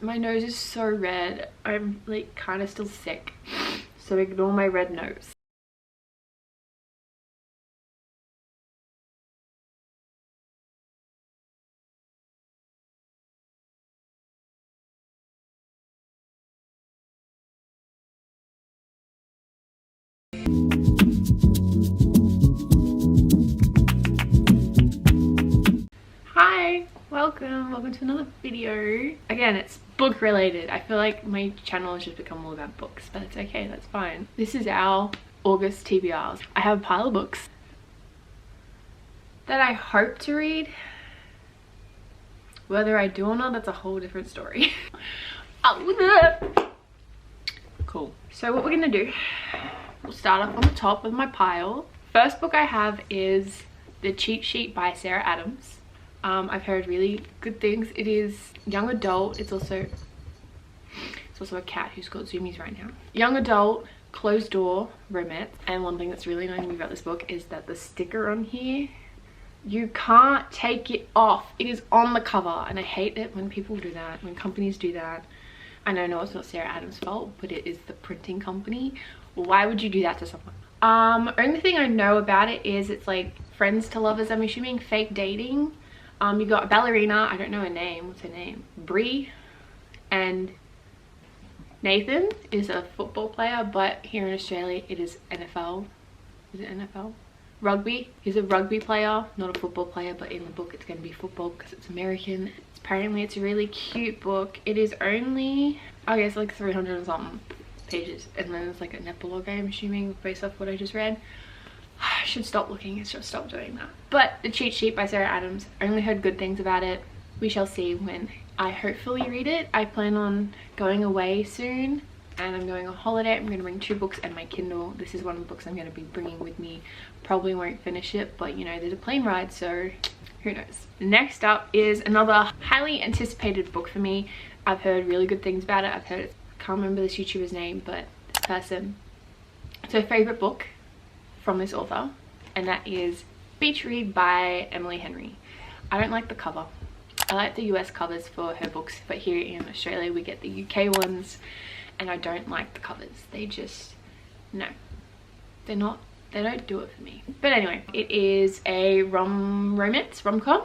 My nose is so red. I'm like kind of still sick, so ignore my red nose. Hi, welcome to another video. Again, it's book related. I feel like my channel has just become all about books, but it's okay, that's fine. This is our August TBRs. I have a pile of books that I hope to read. Whether I do or not, that's a whole different story. Cool. So what we're gonna do, we'll start off on the top of my pile. First book I have is The Cheat Sheet by Sarah Adams. I've heard really good things. It is young adult. It's also a cat who's got zoomies right now. Young adult, closed door romance. And one thing that's really annoying me about this book is that the sticker on here, you can't take it off. It is on the cover, and I hate it when people do that, when companies do that. And I know it's not Sarah Adams' fault, but it is the printing company. Why would you do that to someone? Only thing I know about it is it's like friends to lovers, I'm assuming, fake dating. You got a ballerina, I don't know her name, what's her name? Brie, and Nathan is a football player, but here in Australia it is NFL. Is it NFL? Rugby. He's a rugby player, not a football player, but in the book it's going to be football because it's American. Apparently it's a really cute book. It is only, I guess, like 300 and something pages, and then it's like an epilogue, I'm assuming, based off what I just read. I should stop looking, I should stop doing that. But The Cheat Sheet by Sarah Adams, I only heard good things about it. We shall see when I hopefully read it. I plan on going away soon, and I'm going on holiday. I'm going to bring 2 books and my Kindle. This is one of the books I'm going to be bringing with me. Probably won't finish it, but you know, there's a plane ride, so who knows. Next up is another highly anticipated book for me. I've heard really good things about it. I can't remember this YouTuber's name, but this person, it's her favorite book from this author, and that is Beach Read by Emily Henry. I don't like the cover. I like the US covers for her books, but here in Australia we get the UK ones, and I don't like the covers. They just, no, they don't do it for me. But anyway, it is a rom-com.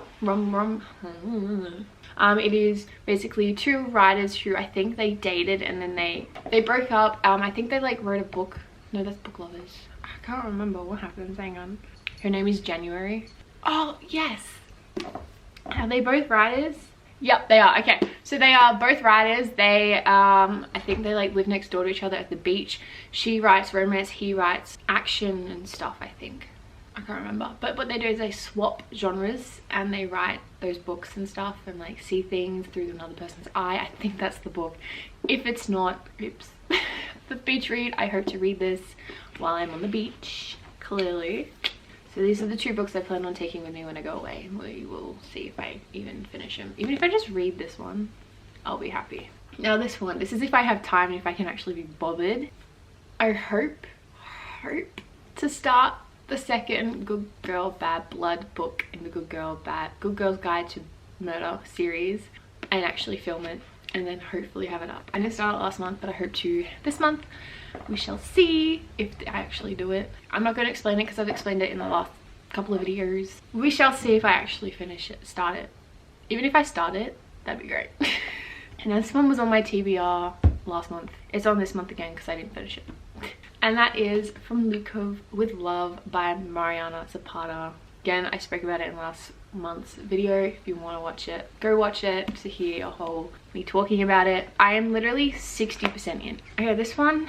It is basically 2 writers who I think they dated and then they broke up. I think they like wrote a book. No, that's Book Lovers. I can't remember what happened. Hang on. Her name is January. Oh yes. Are they both writers? Yep, they are. Okay, so they are both writers. They I think they like live next door to each other at the beach. She writes romance, he writes action and stuff, I think. I can't remember. But what they do is they swap genres and they write those books and stuff and like see things through another person's eye. I think that's the book. If it's not, oops. The Beach Read, I hope to read this while I'm on the beach, clearly. So these are the 2 books I plan on taking with me when I go away. We will see if I even finish them. Even if I just read this one, I'll be happy. Now this one, this is if I have time and if I can actually be bothered. I hope to start the second Good Girl Bad Blood book in the Good Girl's Guide to Murder series, and actually film it and then hopefully have it up. I didn't start it last month, but I hope to this month. We shall see if I actually do it. I'm not going to explain it because I've explained it in the last couple of videos. We shall see if I actually start it. Even if I start it, that'd be great. And this one was on my TBR last month. It's on this month again because I didn't finish it. And that is From Lukov with Love by Mariana Zapata. Again, I spoke about it in last month's video. If you want to watch it, go watch it to hear a whole me talking about it. I am literally 60% in. Okay, this one,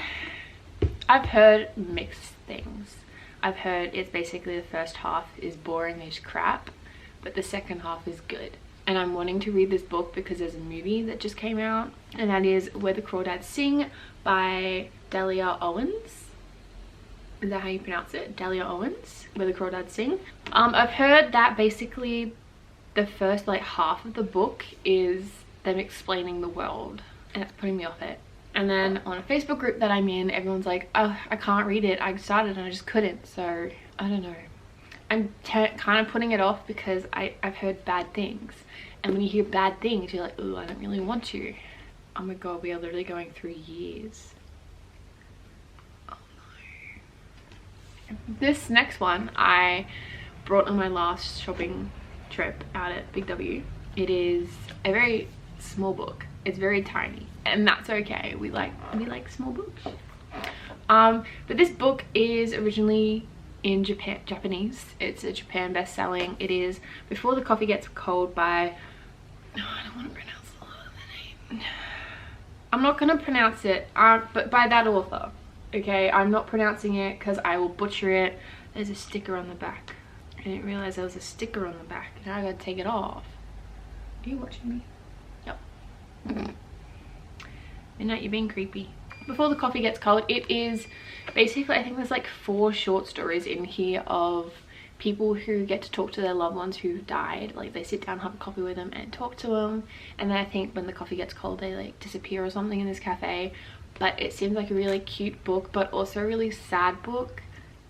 I've heard mixed things. I've heard it's basically the first half is boring as crap, but the second half is good. And I'm wanting to read this book because there's a movie that just came out, and that is Where the Crawdads Sing by Delia Owens. Is that how you pronounce it? Delia Owens, Where the Crawdads Sing. I've heard that basically the first like half of the book is them explaining the world, and it's putting me off it. And then on a Facebook group that I'm in, everyone's like, oh, I can't read it. I started and I just couldn't. So I don't know. I'm kind of putting it off because I've heard bad things. And when you hear bad things, you're like, oh, I don't really want to. Oh my god, we are literally going through years. Oh no. This next one I brought on my last shopping trip out at Big W. It is a very small book. It's very tiny, and that's okay. We like small books. But this book is originally in Japanese. It's a Japan best-selling. It is Before the Coffee Gets Cold by, no, I don't want to pronounce the name. I'm not gonna pronounce it, but by that author. Okay, I'm not pronouncing it because I will butcher it. There's a sticker on the back. I didn't realize there was a sticker on the back. Now I gotta take it off. Are you watching me? Yep. Midnight, you're being creepy. Before the Coffee Gets Cold, it is basically, I think there's like 4 short stories in here of people who get to talk to their loved ones who died. Like they sit down, have a coffee with them and talk to them, and then I think when the coffee gets cold they like disappear or something in this cafe. But it seems like a really cute book, but also a really sad book.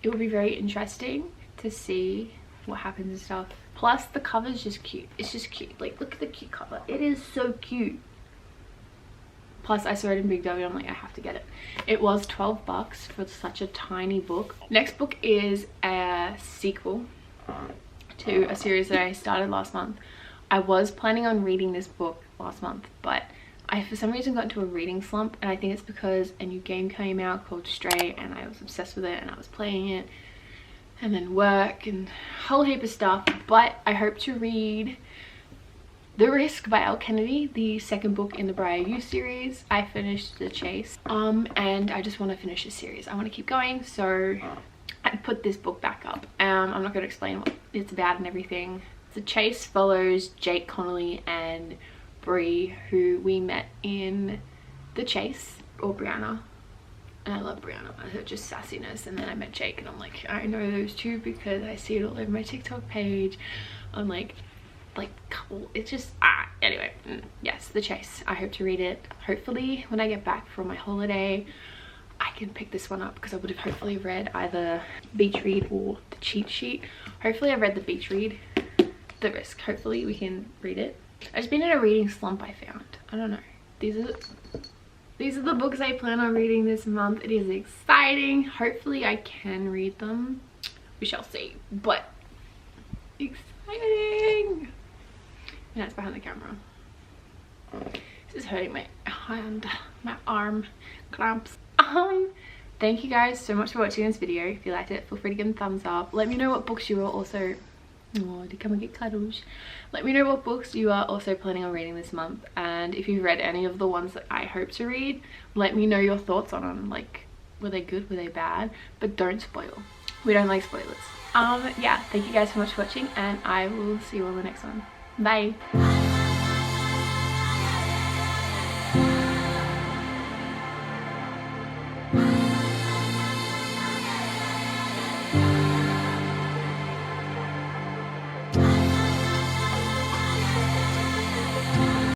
It would be very interesting to see what happens and stuff. Plus the cover is just cute. It's just cute. Like look at the cute cover. It is so cute. Plus I saw it in Big W, I'm like, I have to get it. It was 12 bucks for such a tiny book. Next book is a sequel to a series that I started last month. I was planning on reading this book last month, but I for some reason got into a reading slump, and I think it's because a new game came out called Stray and I was obsessed with it and I was playing it, and then work and a whole heap of stuff. But I hope to read The Risk by Elle Kennedy, the second book in the Briar You series. I finished The Chase, and I just want to finish this series. I want to keep going, so I put this book back up. I'm not going to explain what it's about and everything. The Chase follows Jake Connolly and Bree, who we met in The Chase, or Brianna. And I love Brianna, her just sassiness. And then I met Jake and I'm like, I know those two because I see it all over my TikTok page. I'm like couple, it's just anyway. Yes, The Chase. I hope to read it. Hopefully when I get back from my holiday I can pick this one up, because I would have hopefully read either Beach Read or The Cheat Sheet. Hopefully I read the Beach Read. The Risk, hopefully we can read it. I've just been in a reading slump, I found. I don't know. These are the books I plan on reading this month. It is exciting. Hopefully I can read them. We shall see. But exciting. And that's behind the camera. This is hurting my hand, my arm clamps. Thank you guys so much for watching this video. If you liked it, feel free to give them a thumbs up. Let me know what books you are also, oh, to come and get cuddles. Let me know what books you are also planning on reading this month, and if you've read any of the ones that I hope to read, let me know your thoughts on them. Like, were they good, were they bad? But don't spoil. We don't like spoilers. Yeah, thank you guys so much for watching, and I will see you on the next one. Bye.